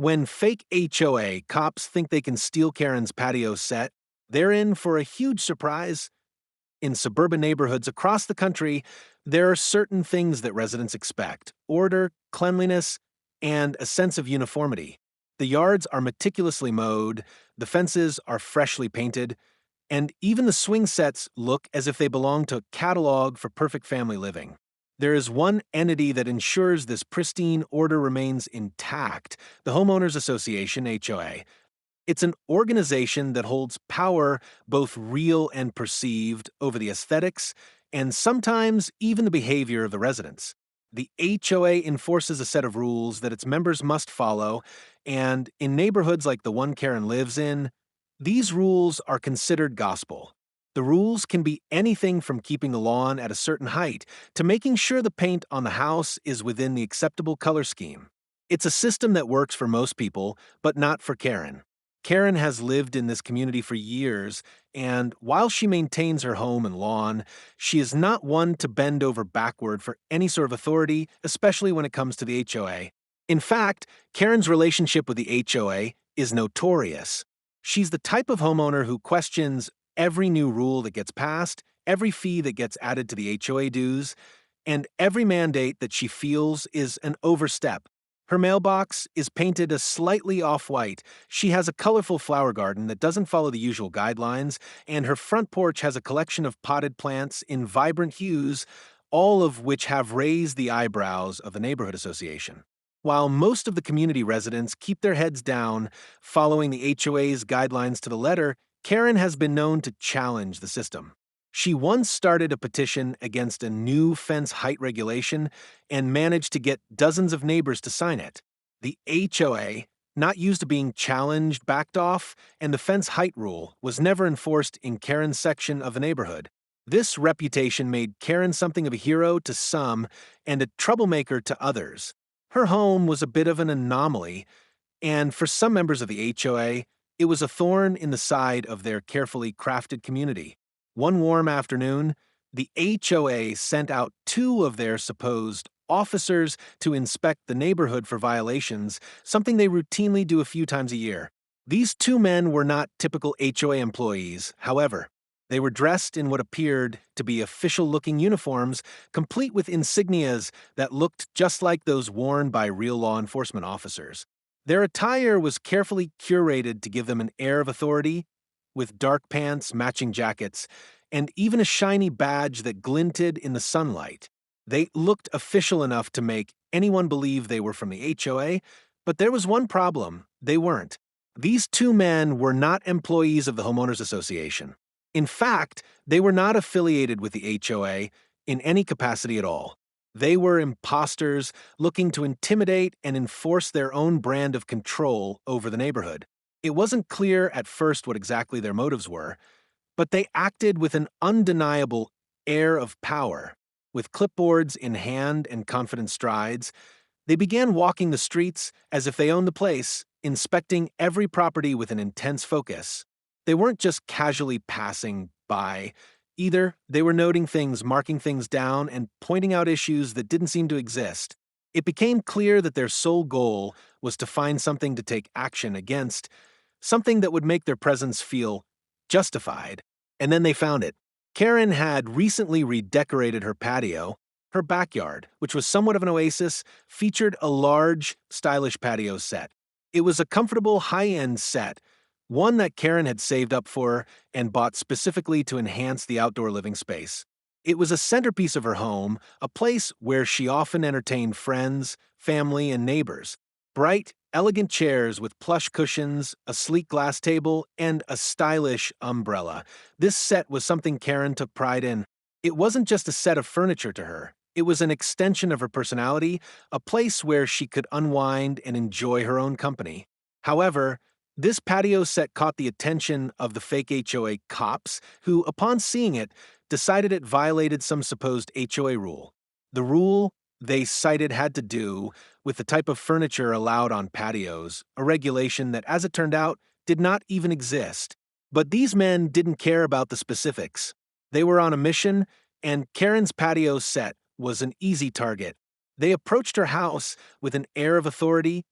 When fake HOA cops think they can steal Karen's patio set, they're in for a huge surprise. In suburban neighborhoods across the country, there are certain things that residents expect: order, cleanliness, and a sense of uniformity. The yards are meticulously mowed, the fences are freshly painted, and even the swing sets look as if they belong to a catalog for perfect family living. There is one entity that ensures this pristine order remains intact: the Homeowners Association, HOA. It's an organization that holds power, both real and perceived, over the aesthetics and sometimes even the behavior of the residents. The HOA enforces a set of rules that its members must follow, and in neighborhoods like the one Karen lives in, these rules are considered gospel. The rules can be anything from keeping the lawn at a certain height to making sure the paint on the house is within the acceptable color scheme. It's a system that works for most people, but not for Karen. Karen has lived in this community for years, and while she maintains her home and lawn, she is not one to bend over backward for any sort of authority, especially when it comes to the HOA. In fact, Karen's relationship with the HOA is notorious. She's the type of homeowner who questions every new rule that gets passed, every fee that gets added to the HOA dues, and every mandate that she feels is an overstep. Her mailbox is painted a slightly off-white. She has a colorful flower garden that doesn't follow the usual guidelines, and her front porch has a collection of potted plants in vibrant hues, all of which have raised the eyebrows of the neighborhood association. While most of the community residents keep their heads down, following the HOA's guidelines to the letter, Karen has been known to challenge the system. She once started a petition against a new fence height regulation and managed to get dozens of neighbors to sign it. The HOA, not used to being challenged, backed off, and the fence height rule was never enforced in Karen's section of the neighborhood. This reputation made Karen something of a hero to some and a troublemaker to others. Her home was a bit of an anomaly, and for some members of the HOA, it was a thorn in the side of their carefully crafted community. One warm afternoon, the HOA sent out two of their supposed officers to inspect the neighborhood for violations, something they routinely do a few times a year. These two men were not typical HOA employees, however. They were dressed in what appeared to be official-looking uniforms, complete with insignias that looked just like those worn by real law enforcement officers. Their attire was carefully curated to give them an air of authority, with dark pants, matching jackets, and even a shiny badge that glinted in the sunlight. They looked official enough to make anyone believe they were from the HOA, but there was one problem: they weren't. These two men were not employees of the Homeowners Association. In fact, they were not affiliated with the HOA in any capacity at all. They were imposters looking to intimidate and enforce their own brand of control over the neighborhood. It wasn't clear at first what exactly their motives were, but they acted with an undeniable air of power. With clipboards in hand and confident strides, they began walking the streets as if they owned the place, inspecting every property with an intense focus. They weren't just casually passing by. Either they were noting things, marking things down, and pointing out issues that didn't seem to exist. It became clear that their sole goal was to find something to take action against, something that would make their presence feel justified, and then they found it. Karen had recently redecorated her patio. Her backyard, which was somewhat of an oasis, featured a large, stylish patio set. It was a comfortable, high-end set, one that Karen had saved up for and bought specifically to enhance the outdoor living space. It was a centerpiece of her home, a place where she often entertained friends, family, and neighbors. Bright, elegant chairs with plush cushions, a sleek glass table, and a stylish umbrella. This set was something Karen took pride in. It wasn't just a set of furniture to her. It was an extension of her personality, a place where she could unwind and enjoy her own company. However, this patio set caught the attention of the fake HOA cops, who, upon seeing it, decided it violated some supposed HOA rule. The rule they cited had to do with the type of furniture allowed on patios, a regulation that, as it turned out, did not even exist. But these men didn't care about the specifics. They were on a mission, and Karen's patio set was an easy target. They approached her house with an air of authority,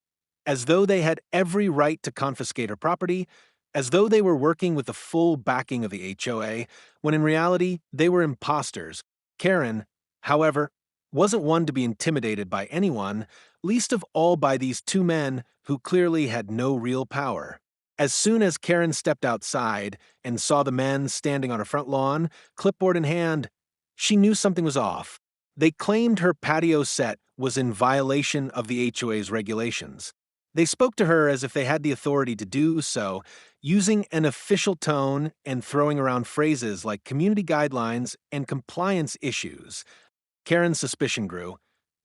as though they had every right to confiscate her property, as though they were working with the full backing of the HOA, when in reality, they were imposters. Karen, however, wasn't one to be intimidated by anyone, least of all by these two men who clearly had no real power. As soon as Karen stepped outside and saw the men standing on her front lawn, clipboard in hand, she knew something was off. They claimed her patio set was in violation of the HOA's regulations. They spoke to her as if they had the authority to do so, using an official tone and throwing around phrases like community guidelines and compliance issues. Karen's suspicion grew,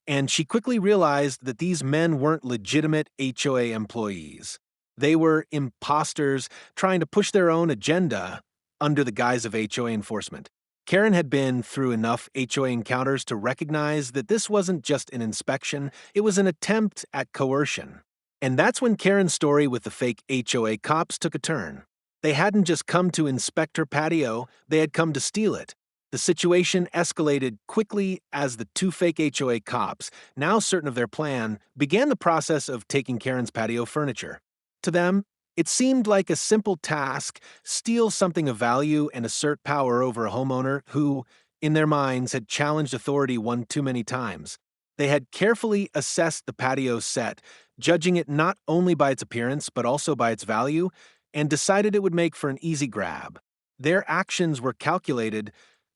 and she quickly realized that these men weren't legitimate HOA employees. They were imposters trying to push their own agenda under the guise of HOA enforcement. Karen had been through enough HOA encounters to recognize that this wasn't just an inspection, it was an attempt at coercion. And that's when Karen's story with the fake HOA cops took a turn. They hadn't just come to inspect her patio, they had come to steal it. The situation escalated quickly as the two fake HOA cops, now certain of their plan, began the process of taking Karen's patio furniture. To them, it seemed like a simple task: steal something of value and assert power over a homeowner who, in their minds, had challenged authority one too many times. They had carefully assessed the patio set, judging it not only by its appearance but also by its value, and decided it would make for an easy grab. Their actions were calculated,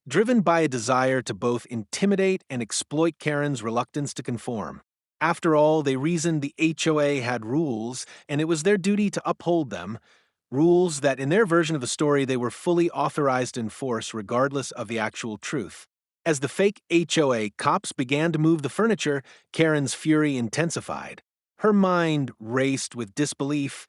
driven by a desire to both intimidate and exploit Karen's reluctance to conform. After all, they reasoned the HOA had rules, and it was their duty to uphold them, rules that in their version of the story they were fully authorized to enforce regardless of the actual truth. As the fake HOA cops began to move the furniture, Karen's fury intensified. Her mind raced with disbelief,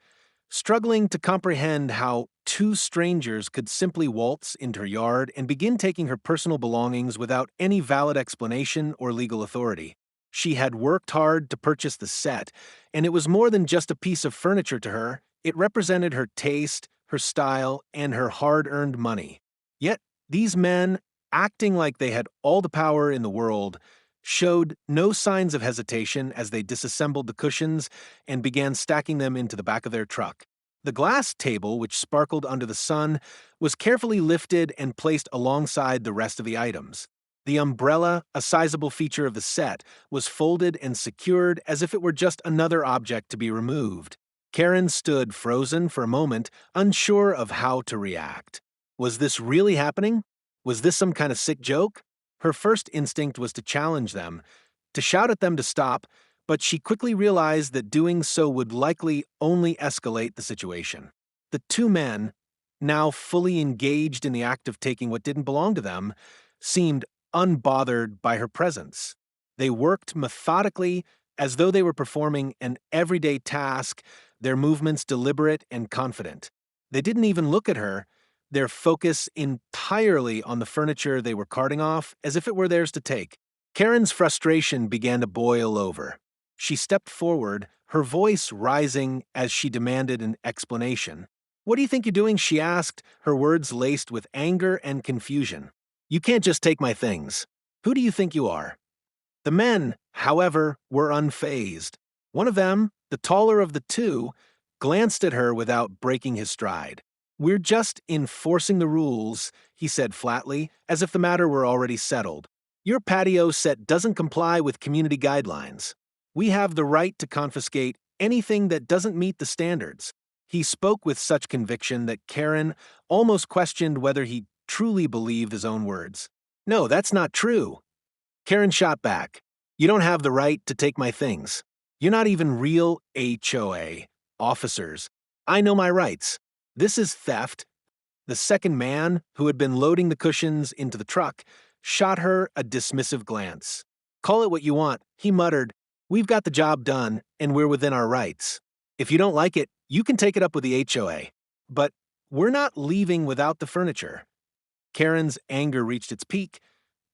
struggling to comprehend how two strangers could simply waltz into her yard and begin taking her personal belongings without any valid explanation or legal authority. She had worked hard to purchase the set, and it was more than just a piece of furniture to her. It represented her taste, her style, and her hard-earned money. Yet, these men, acting like they had all the power in the world, showed no signs of hesitation as they disassembled the cushions and began stacking them into the back of their truck. The glass table, which sparkled under the sun, was carefully lifted and placed alongside the rest of the items. The umbrella, a sizable feature of the set, was folded and secured as if it were just another object to be removed. Karen stood frozen for a moment, unsure of how to react. Was this really happening? Was this some kind of sick joke? Her first instinct was to challenge them, to shout at them to stop, but she quickly realized that doing so would likely only escalate the situation. The two men, now fully engaged in the act of taking what didn't belong to them, seemed unbothered by her presence. They worked methodically, as though they were performing an everyday task, their movements deliberate and confident. They didn't even look at her, their focus entirely on the furniture they were carting off, as if it were theirs to take. Karen's frustration began to boil over. She stepped forward, her voice rising as she demanded an explanation. "What do you think you're doing?" she asked, her words laced with anger and confusion. "You can't just take my things. Who do you think you are?" The men, however, were unfazed. One of them, the taller of the two, glanced at her without breaking his stride. "We're just enforcing the rules," he said flatly, as if the matter were already settled. "Your patio set doesn't comply with community guidelines. We have the right to confiscate anything that doesn't meet the standards." He spoke with such conviction that Karen almost questioned whether he truly believed his own words. "No, that's not true." Karen shot back. "You don't have the right to take my things. You're not even real HOA officers. I know my rights. This is theft." The second man, who had been loading the cushions into the truck, shot her a dismissive glance. "Call it what you want," he muttered. "We've got the job done, and we're within our rights. If you don't like it, you can take it up with the HOA. But we're not leaving without the furniture." Karen's anger reached its peak,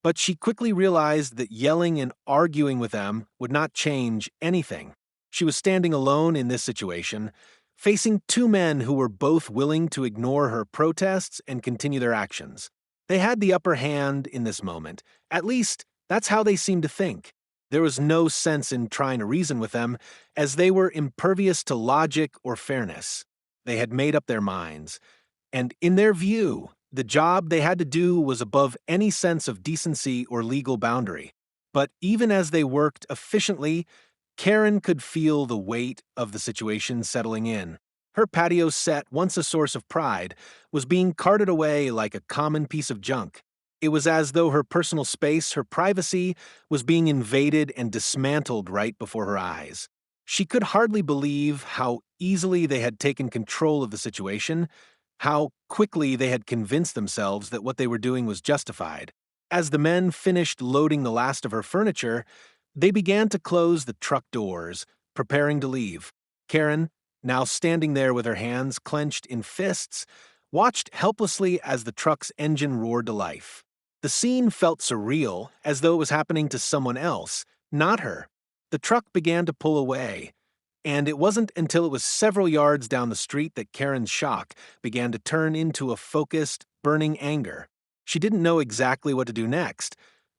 but she quickly realized that yelling and arguing with them would not change anything. She was standing alone in this situation, facing two men who were both willing to ignore her protests and continue their actions. They had the upper hand in this moment. At least, that's how they seemed to think. There was no sense in trying to reason with them, as they were impervious to logic or fairness. They had made up their minds, and in their view, the job they had to do was above any sense of decency or legal boundary. But even as they worked efficiently, Karen could feel the weight of the situation settling in. Her patio set, once a source of pride, was being carted away like a common piece of junk. It was as though her personal space, her privacy, was being invaded and dismantled right before her eyes. She could hardly believe how easily they had taken control of the situation, how quickly they had convinced themselves that what they were doing was justified. As the men finished loading the last of her furniture, they began to close the truck doors, preparing to leave. Karen, now standing there with her hands clenched in fists, watched helplessly as the truck's engine roared to life. The scene felt surreal, as though it was happening to someone else, not her. The truck began to pull away, and it wasn't until it was several yards down the street that Karen's shock began to turn into a focused, burning anger. She didn't know exactly what to do next,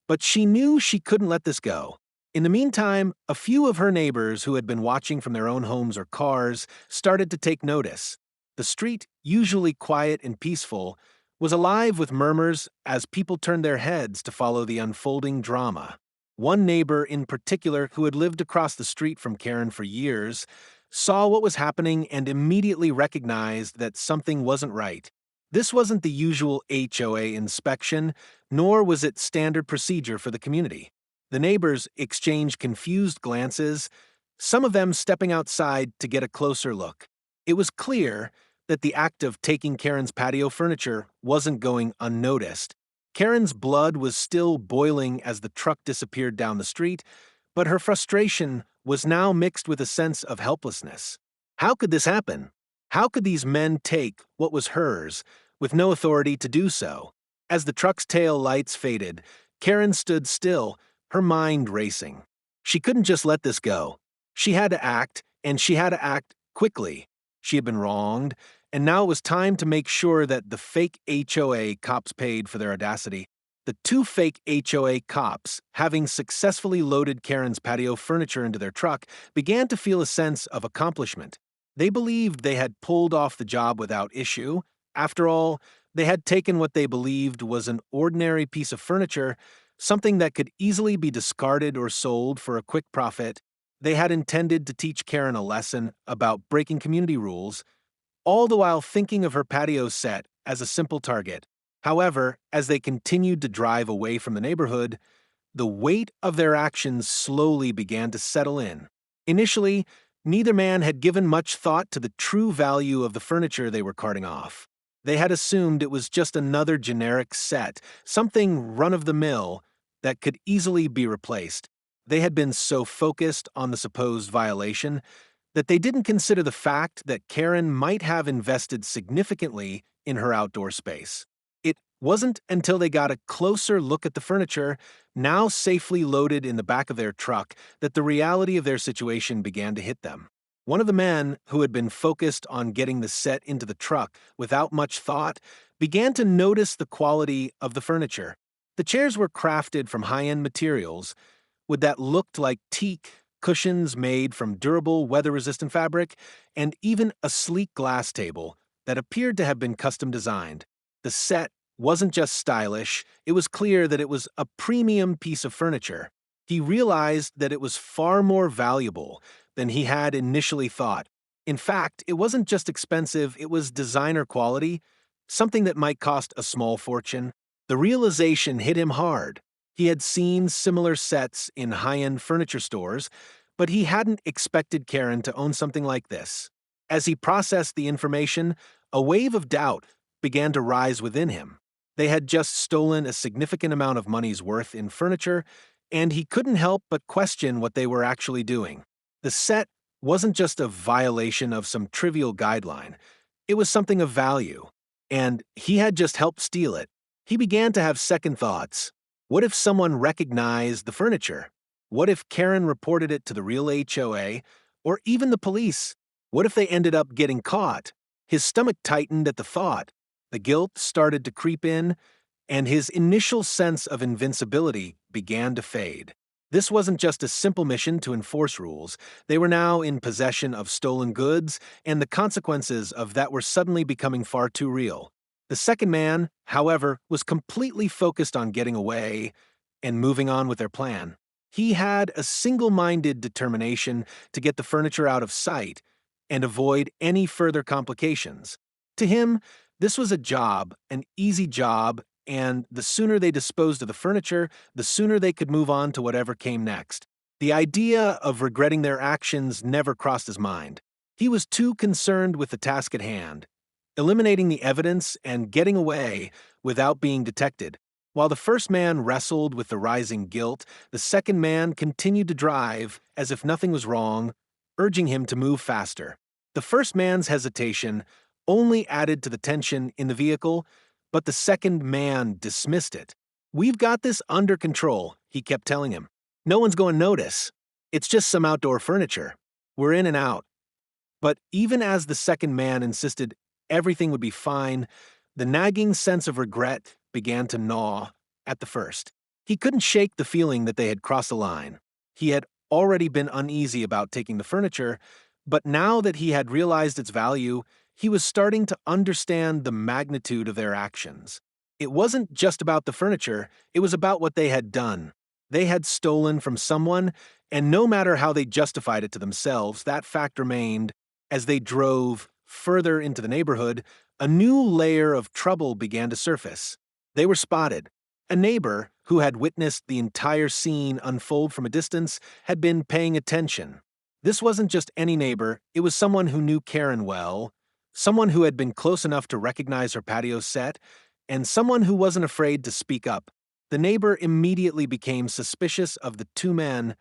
but she knew she couldn't let this go. In the meantime, a few of her neighbors who had been watching from their own homes or cars started to take notice. The street, usually quiet and peaceful, was alive with murmurs as people turned their heads to follow the unfolding drama. One neighbor in particular, who had lived across the street from Karen for years, saw what was happening and immediately recognized that something wasn't right. This wasn't the usual HOA inspection, nor was it standard procedure for the community. The neighbors exchanged confused glances, some of them stepping outside to get a closer look. It was clear that the act of taking Karen's patio furniture wasn't going unnoticed. Karen's blood was still boiling as the truck disappeared down the street, but her frustration was now mixed with a sense of helplessness. How could this happen? How could these men take what was hers, with no authority to do so? As the truck's tail lights faded, Karen stood still, her mind racing. She couldn't just let this go. She had to act, and she had to act quickly. She had been wronged, and now it was time to make sure that the fake HOA cops paid for their audacity. The two fake HOA cops, having successfully loaded Karen's patio furniture into their truck, began to feel a sense of accomplishment. They believed they had pulled off the job without issue. After all, they had taken what they believed was an ordinary piece of furniture, something that could easily be discarded or sold for a quick profit. They had intended to teach Karen a lesson about breaking community rules, all the while thinking of her patio set as a simple target. However, as they continued to drive away from the neighborhood, the weight of their actions slowly began to settle in. Initially, neither man had given much thought to the true value of the furniture they were carting off. They had assumed it was just another generic set, something run-of-the-mill that could easily be replaced. They had been so focused on the supposed violation that they didn't consider the fact that Karen might have invested significantly in her outdoor space. It wasn't until they got a closer look at the furniture, now safely loaded in the back of their truck, that the reality of their situation began to hit them. One of the men, who had been focused on getting the set into the truck without much thought, began to notice the quality of the furniture. The chairs were crafted from high-end materials, with that looked like teak, cushions made from durable, weather-resistant fabric, and even a sleek glass table that appeared to have been custom designed. The set wasn't just stylish, it was clear that it was a premium piece of furniture. He realized that it was far more valuable than he had initially thought. In fact, it wasn't just expensive, it was designer quality, something that might cost a small fortune. The realization hit him hard. He had seen similar sets in high-end furniture stores, but he hadn't expected Karen to own something like this. As he processed the information, a wave of doubt began to rise within him. They had just stolen a significant amount of money's worth in furniture, and he couldn't help but question what they were actually doing. The set wasn't just a violation of some trivial guideline. It was something of value, and he had just helped steal it. He began to have second thoughts. What if someone recognized the furniture? What if Karen reported it to the real HOA, or even the police? What if they ended up getting caught? His stomach tightened at the thought. The guilt started to creep in, and his initial sense of invincibility began to fade. This wasn't just a simple mission to enforce rules. They were now in possession of stolen goods, and the consequences of that were suddenly becoming far too real. The second man, however, was completely focused on getting away and moving on with their plan. He had a single-minded determination to get the furniture out of sight and avoid any further complications. To him, this was a job, an easy job, and the sooner they disposed of the furniture, the sooner they could move on to whatever came next. The idea of regretting their actions never crossed his mind. He was too concerned with the task at hand, eliminating the evidence and getting away without being detected. While the first man wrestled with the rising guilt, the second man continued to drive as if nothing was wrong, urging him to move faster. The first man's hesitation only added to the tension in the vehicle, but the second man dismissed it. "We've got this under control," he kept telling him. "No one's going to notice. It's just some outdoor furniture. We're in and out." But even as the second man insisted everything would be fine, the nagging sense of regret began to gnaw at the first. He couldn't shake the feeling that they had crossed the line. He had already been uneasy about taking the furniture, but now that he had realized its value, he was starting to understand the magnitude of their actions. It wasn't just about the furniture, it was about what they had done. They had stolen from someone, and no matter how they justified it to themselves, that fact remained. As they drove further into the neighborhood, a new layer of trouble began to surface. They were spotted. A neighbor, who had witnessed the entire scene unfold from a distance, had been paying attention. This wasn't just any neighbor, it was someone who knew Karen well, someone who had been close enough to recognize her patio set, and someone who wasn't afraid to speak up. The neighbor immediately became suspicious of the two men,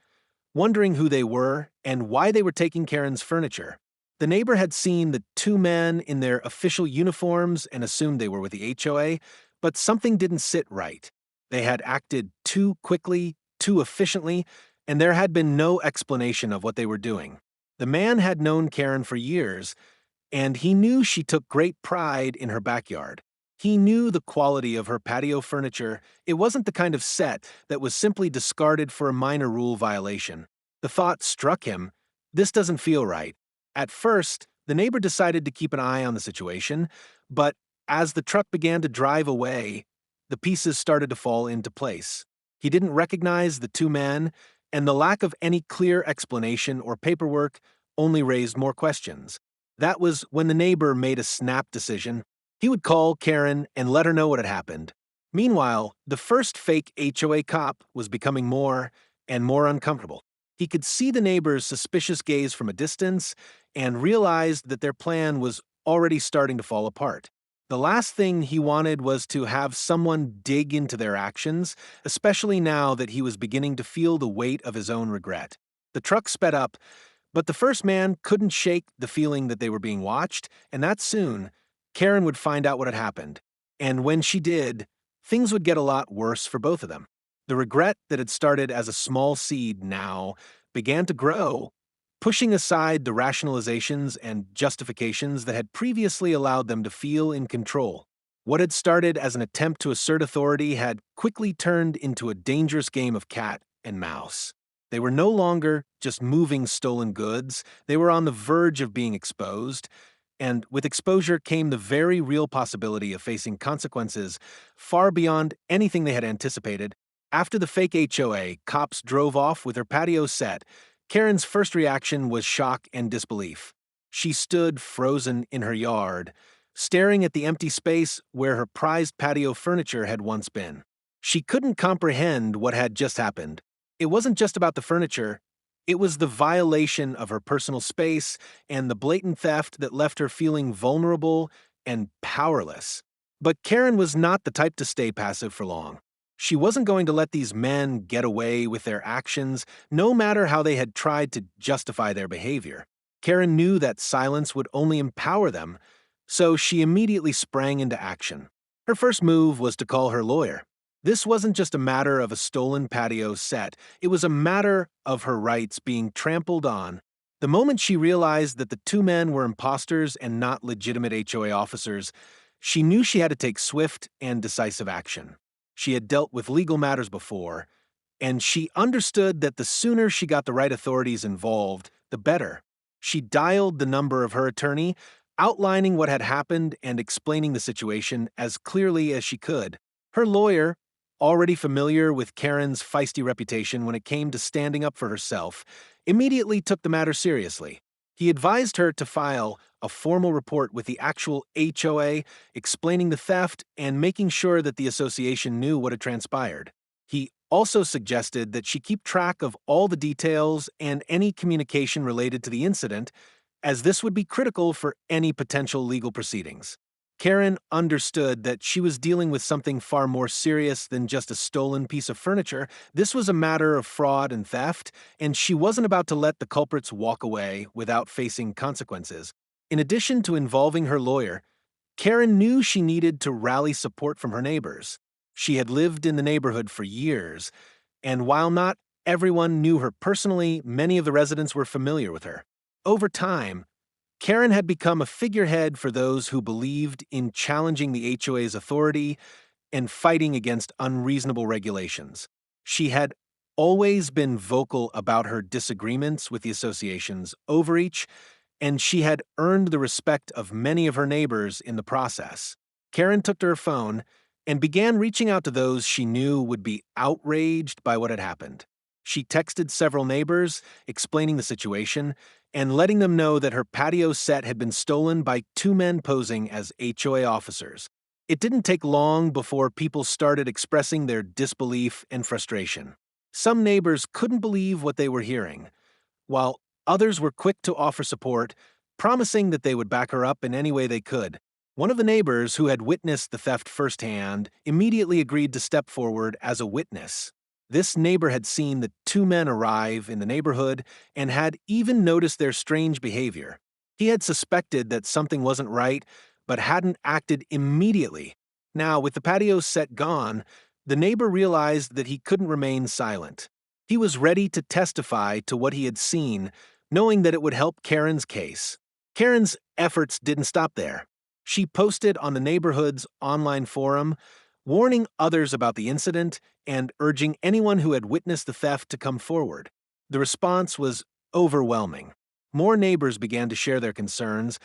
wondering who they were and why they were taking Karen's furniture. The neighbor had seen the two men in their official uniforms and assumed they were with the HOA, but something didn't sit right. They had acted too quickly, too efficiently, and there had been no explanation of what they were doing. The man had known Karen for years, and he knew she took great pride in her backyard. He knew the quality of her patio furniture. It wasn't the kind of set that was simply discarded for a minor rule violation. The thought struck him, this doesn't feel right. At first, the neighbor decided to keep an eye on the situation, but as the truck began to drive away, the pieces started to fall into place. He didn't recognize the two men, and the lack of any clear explanation or paperwork only raised more questions. That was when the neighbor made a snap decision. He would call Karen and let her know what had happened. Meanwhile, the first fake HOA cop was becoming more and more uncomfortable. He could see the neighbor's suspicious gaze from a distance and realized that their plan was already starting to fall apart. The last thing he wanted was to have someone dig into their actions, especially now that he was beginning to feel the weight of his own regret. The truck sped up, but the first man couldn't shake the feeling that they were being watched, and that soon, Karen would find out what had happened. And when she did, things would get a lot worse for both of them. The regret that had started as a small seed now began to grow, pushing aside the rationalizations and justifications that had previously allowed them to feel in control. What had started as an attempt to assert authority had quickly turned into a dangerous game of cat and mouse. They were no longer just moving stolen goods, they were on the verge of being exposed, and with exposure came the very real possibility of facing consequences far beyond anything they had anticipated. After the fake HOA, cops drove off with her patio set. Karen's first reaction was shock and disbelief. She stood frozen in her yard, staring at the empty space where her prized patio furniture had once been. She couldn't comprehend what had just happened. It wasn't just about the furniture. It was the violation of her personal space and the blatant theft that left her feeling vulnerable and powerless. But Karen was not the type to stay passive for long. She wasn't going to let these men get away with their actions, no matter how they had tried to justify their behavior. Karen knew that silence would only empower them, so she immediately sprang into action. Her first move was to call her lawyer. This wasn't just a matter of a stolen patio set, it was a matter of her rights being trampled on. The moment she realized that the two men were imposters and not legitimate HOA officers, she knew she had to take swift and decisive action. She had dealt with legal matters before, and she understood that the sooner she got the right authorities involved, the better. She dialed the number of her attorney, outlining what had happened and explaining the situation as clearly as she could. Her lawyer, already familiar with Karen's feisty reputation when it came to standing up for herself, immediately took the matter seriously. He advised her to file a formal report with the actual HOA, explaining the theft and making sure that the association knew what had transpired. He also suggested that she keep track of all the details and any communication related to the incident, as this would be critical for any potential legal proceedings. Karen understood that she was dealing with something far more serious than just a stolen piece of furniture. This was a matter of fraud and theft, and she wasn't about to let the culprits walk away without facing consequences. In addition to involving her lawyer, Karen knew she needed to rally support from her neighbors. She had lived in the neighborhood for years, and while not everyone knew her personally, many of the residents were familiar with her. Over time, Karen had become a figurehead for those who believed in challenging the HOA's authority and fighting against unreasonable regulations. She had always been vocal about her disagreements with the association's overreach, and she had earned the respect of many of her neighbors in the process. Karen took to her phone and began reaching out to those she knew would be outraged by what had happened. She texted several neighbors, explaining the situation and letting them know that her patio set had been stolen by two men posing as HOA officers. It didn't take long before people started expressing their disbelief and frustration. Some neighbors couldn't believe what they were hearing, while others were quick to offer support, promising that they would back her up in any way they could. One of the neighbors who had witnessed the theft firsthand immediately agreed to step forward as a witness. This neighbor had seen the two men arrive in the neighborhood and had even noticed their strange behavior. He had suspected that something wasn't right, but hadn't acted immediately. Now, with the patio set gone, the neighbor realized that he couldn't remain silent. He was ready to testify to what he had seen, knowing that it would help Karen's case. Karen's efforts didn't stop there. She posted on the neighborhood's online forum, warning others about the incident and urging anyone who had witnessed the theft to come forward. The response was overwhelming. More neighbors began to share their concerns,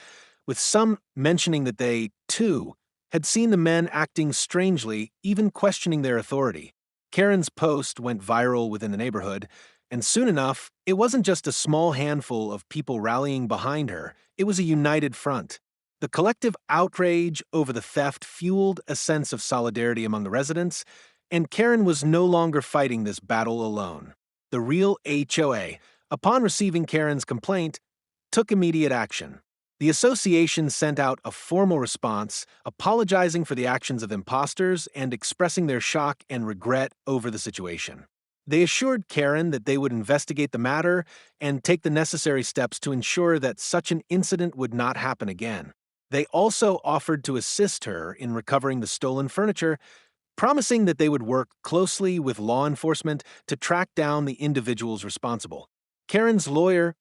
with some mentioning that they, too, had seen the men acting strangely, even questioning their authority. Karen's post went viral within the neighborhood, and soon enough, it wasn't just a small handful of people rallying behind her, it was a united front. The collective outrage over the theft fueled a sense of solidarity among the residents, and Karen was no longer fighting this battle alone. The real HOA, upon receiving Karen's complaint, took immediate action. The association sent out a formal response, apologizing for the actions of imposters and expressing their shock and regret over the situation. They assured Karen that they would investigate the matter and take the necessary steps to ensure that such an incident would not happen again. They also offered to assist her in recovering the stolen furniture, promising that they would work closely with law enforcement to track down the individuals responsible. Karen's lawyer,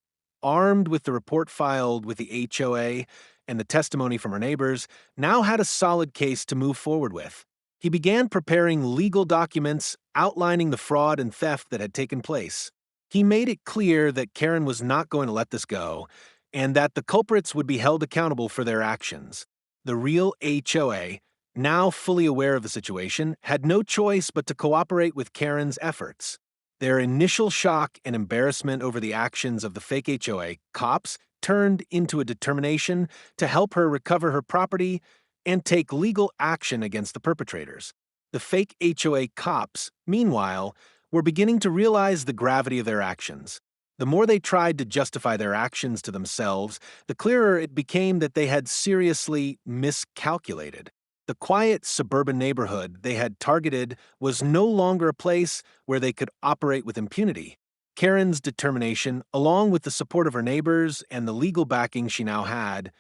armed with the report filed with the HOA and the testimony from her neighbors, now had a solid case to move forward with. He began preparing legal documents outlining the fraud and theft that had taken place. He made it clear that Karen was not going to let this go, and that the culprits would be held accountable for their actions. The real HOA, now fully aware of the situation, had no choice but to cooperate with Karen's efforts. Their initial shock and embarrassment over the actions of the fake HOA cops turned into a determination to help her recover her property and take legal action against the perpetrators. The fake HOA cops, meanwhile, were beginning to realize the gravity of their actions. The more they tried to justify their actions to themselves, the clearer it became that they had seriously miscalculated. The quiet suburban neighborhood they had targeted was no longer a place where they could operate with impunity. Karen's determination, along with the support of her neighbors and the legal backing she now had,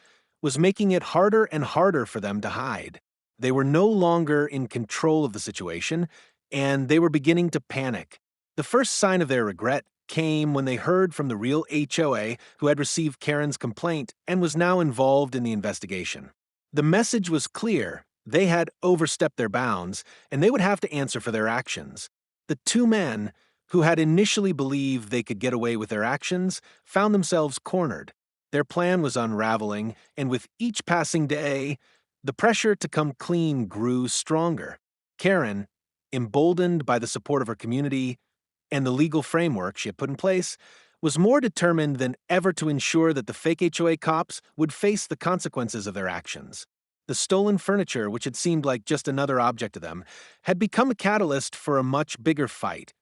was making it harder and harder for them to hide. They were no longer in control of the situation, and they were beginning to panic. The first sign of their regret came when they heard from the real HOA who had received Karen's complaint and was now involved in the investigation. The message was clear. They had overstepped their bounds, and they would have to answer for their actions. The two men, who had initially believed they could get away with their actions, found themselves cornered. Their plan was unraveling, and with each passing day, the pressure to come clean grew stronger. Karen, emboldened by the support of her community and the legal framework she had put in place, was more determined than ever to ensure that the fake HOA cops would face the consequences of their actions. The stolen furniture, which had seemed like just another object to them, had become a catalyst for a much bigger fight,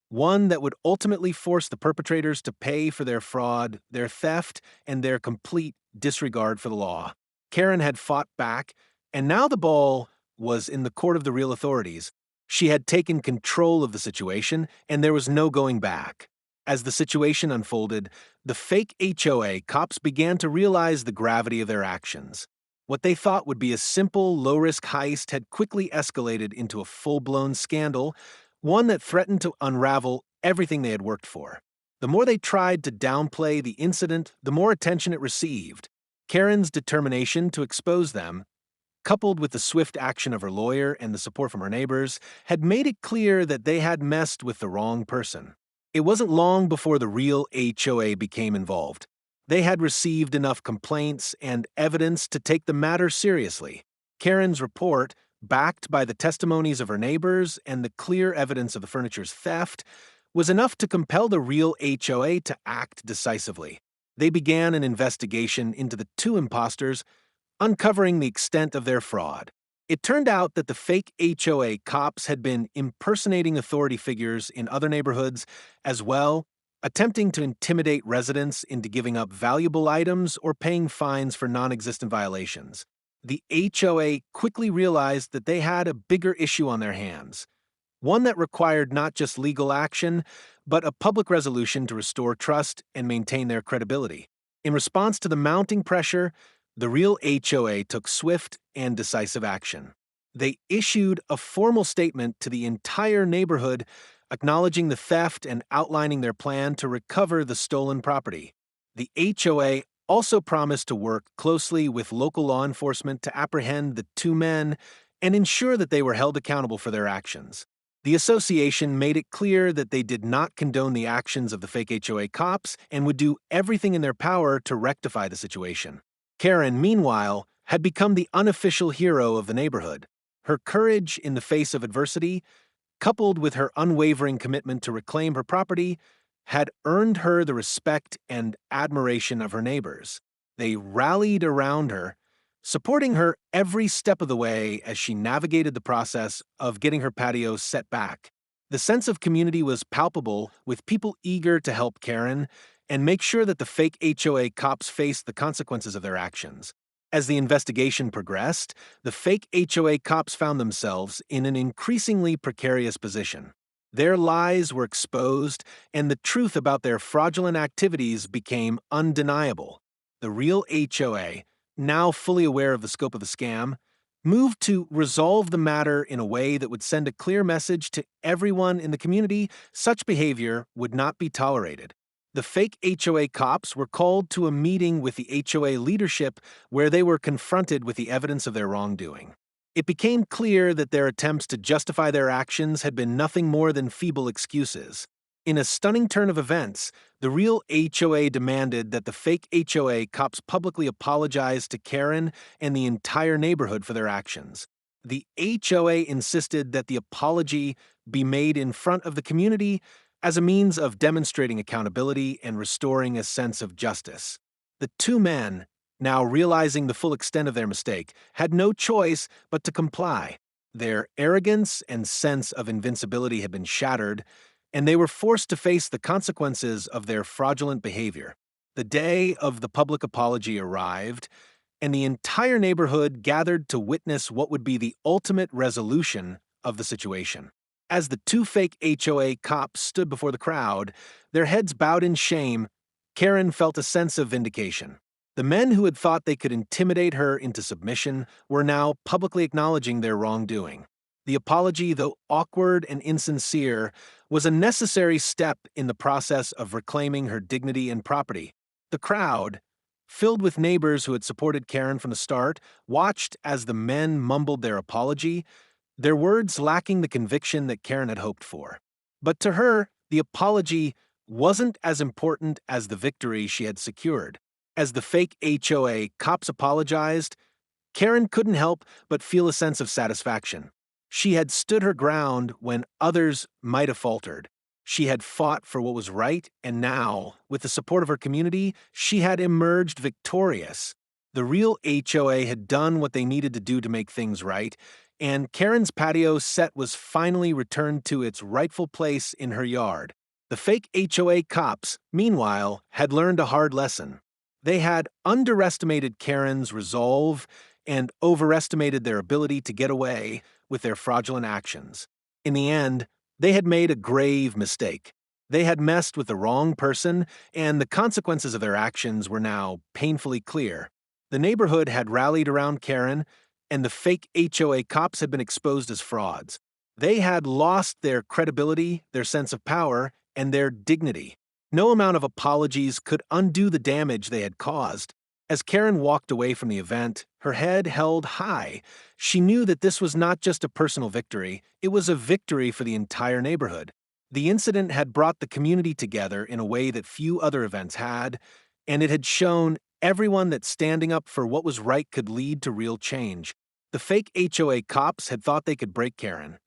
one that would ultimately force the perpetrators to pay for their fraud, their theft, and their complete disregard for the law. Karen had fought back, and now the ball was in the court of the real authorities. She had taken control of the situation, and there was no going back. As the situation unfolded, the fake HOA cops began to realize the gravity of their actions. What they thought would be a simple, low-risk heist had quickly escalated into a full-blown scandal, one that threatened to unravel everything they had worked for. The more they tried to downplay the incident, the more attention it received. Karen's determination to expose them, coupled with the swift action of her lawyer and the support from her neighbors, had made it clear that they had messed with the wrong person. It wasn't long before the real HOA became involved. They had received enough complaints and evidence to take the matter seriously. Karen's report, backed by the testimonies of her neighbors and the clear evidence of the furniture's theft, was enough to compel the real HOA to act decisively. They began an investigation into the two imposters, uncovering the extent of their fraud. It turned out that the fake HOA cops had been impersonating authority figures in other neighborhoods as well, attempting to intimidate residents into giving up valuable items or paying fines for non-existent violations. The HOA quickly realized that they had a bigger issue on their hands, one that required not just legal action, but a public resolution to restore trust and maintain their credibility. In response to the mounting pressure, the real HOA took swift and decisive action. They issued a formal statement to the entire neighborhood acknowledging the theft and outlining their plan to recover the stolen property. The HOA also promised to work closely with local law enforcement to apprehend the two men and ensure that they were held accountable for their actions. The association made it clear that they did not condone the actions of the fake HOA cops and would do everything in their power to rectify the situation. Karen, meanwhile, had become the unofficial hero of the neighborhood. Her courage in the face of adversity, coupled with her unwavering commitment to reclaim her property, had earned her the respect and admiration of her neighbors. They rallied around her, supporting her every step of the way as she navigated the process of getting her patio set back. The sense of community was palpable, with people eager to help Karen and make sure that the fake HOA cops faced the consequences of their actions. As the investigation progressed, the fake HOA cops found themselves in an increasingly precarious position. Their lies were exposed, and the truth about their fraudulent activities became undeniable. The real HOA, now fully aware of the scope of the scam, moved to resolve the matter in a way that would send a clear message to everyone in the community: such behavior would not be tolerated. The fake HOA cops were called to a meeting with the HOA leadership where they were confronted with the evidence of their wrongdoing. It became clear that their attempts to justify their actions had been nothing more than feeble excuses. In a stunning turn of events, the real HOA demanded that the fake HOA cops publicly apologize to Karen and the entire neighborhood for their actions. The HOA insisted that the apology be made in front of the community as a means of demonstrating accountability and restoring a sense of justice. The two men, now realizing the full extent of their mistake, had no choice but to comply. Their arrogance and sense of invincibility had been shattered, and they were forced to face the consequences of their fraudulent behavior. The day of the public apology arrived, and the entire neighborhood gathered to witness what would be the ultimate resolution of the situation. As the two fake HOA cops stood before the crowd, their heads bowed in shame, Karen felt a sense of vindication. The men who had thought they could intimidate her into submission were now publicly acknowledging their wrongdoing. The apology, though awkward and insincere, was a necessary step in the process of reclaiming her dignity and property. The crowd, filled with neighbors who had supported Karen from the start, watched as the men mumbled their apology, their words lacking the conviction that Karen had hoped for. But to her, the apology wasn't as important as the victory she had secured. As the fake HOA cops apologized, Karen couldn't help but feel a sense of satisfaction. She had stood her ground when others might have faltered. She had fought for what was right, and now, with the support of her community, she had emerged victorious. The real HOA had done what they needed to do to make things right, and Karen's patio set was finally returned to its rightful place in her yard. The fake HOA cops, meanwhile, had learned a hard lesson. They had underestimated Karen's resolve and overestimated their ability to get away with their fraudulent actions. In the end, they had made a grave mistake. They had messed with the wrong person, and the consequences of their actions were now painfully clear. The neighborhood had rallied around Karen, and the fake HOA cops had been exposed as frauds. They had lost their credibility, their sense of power, and their dignity. No amount of apologies could undo the damage they had caused. As Karen walked away from the event, her head held high. She knew that this was not just a personal victory, it was a victory for the entire neighborhood. The incident had brought the community together in a way that few other events had, and it had shown everyone that standing up for what was right could lead to real change. The fake HOA cops had thought they could break Karen,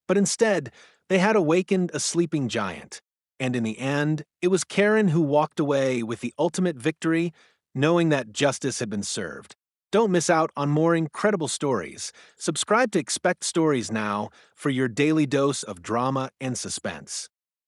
but instead, they had awakened a sleeping giant. And in the end, it was Karen who walked away with the ultimate victory, knowing that justice had been served. Don't miss out on more incredible stories. Subscribe to Expect Stories now for your daily dose of drama and suspense.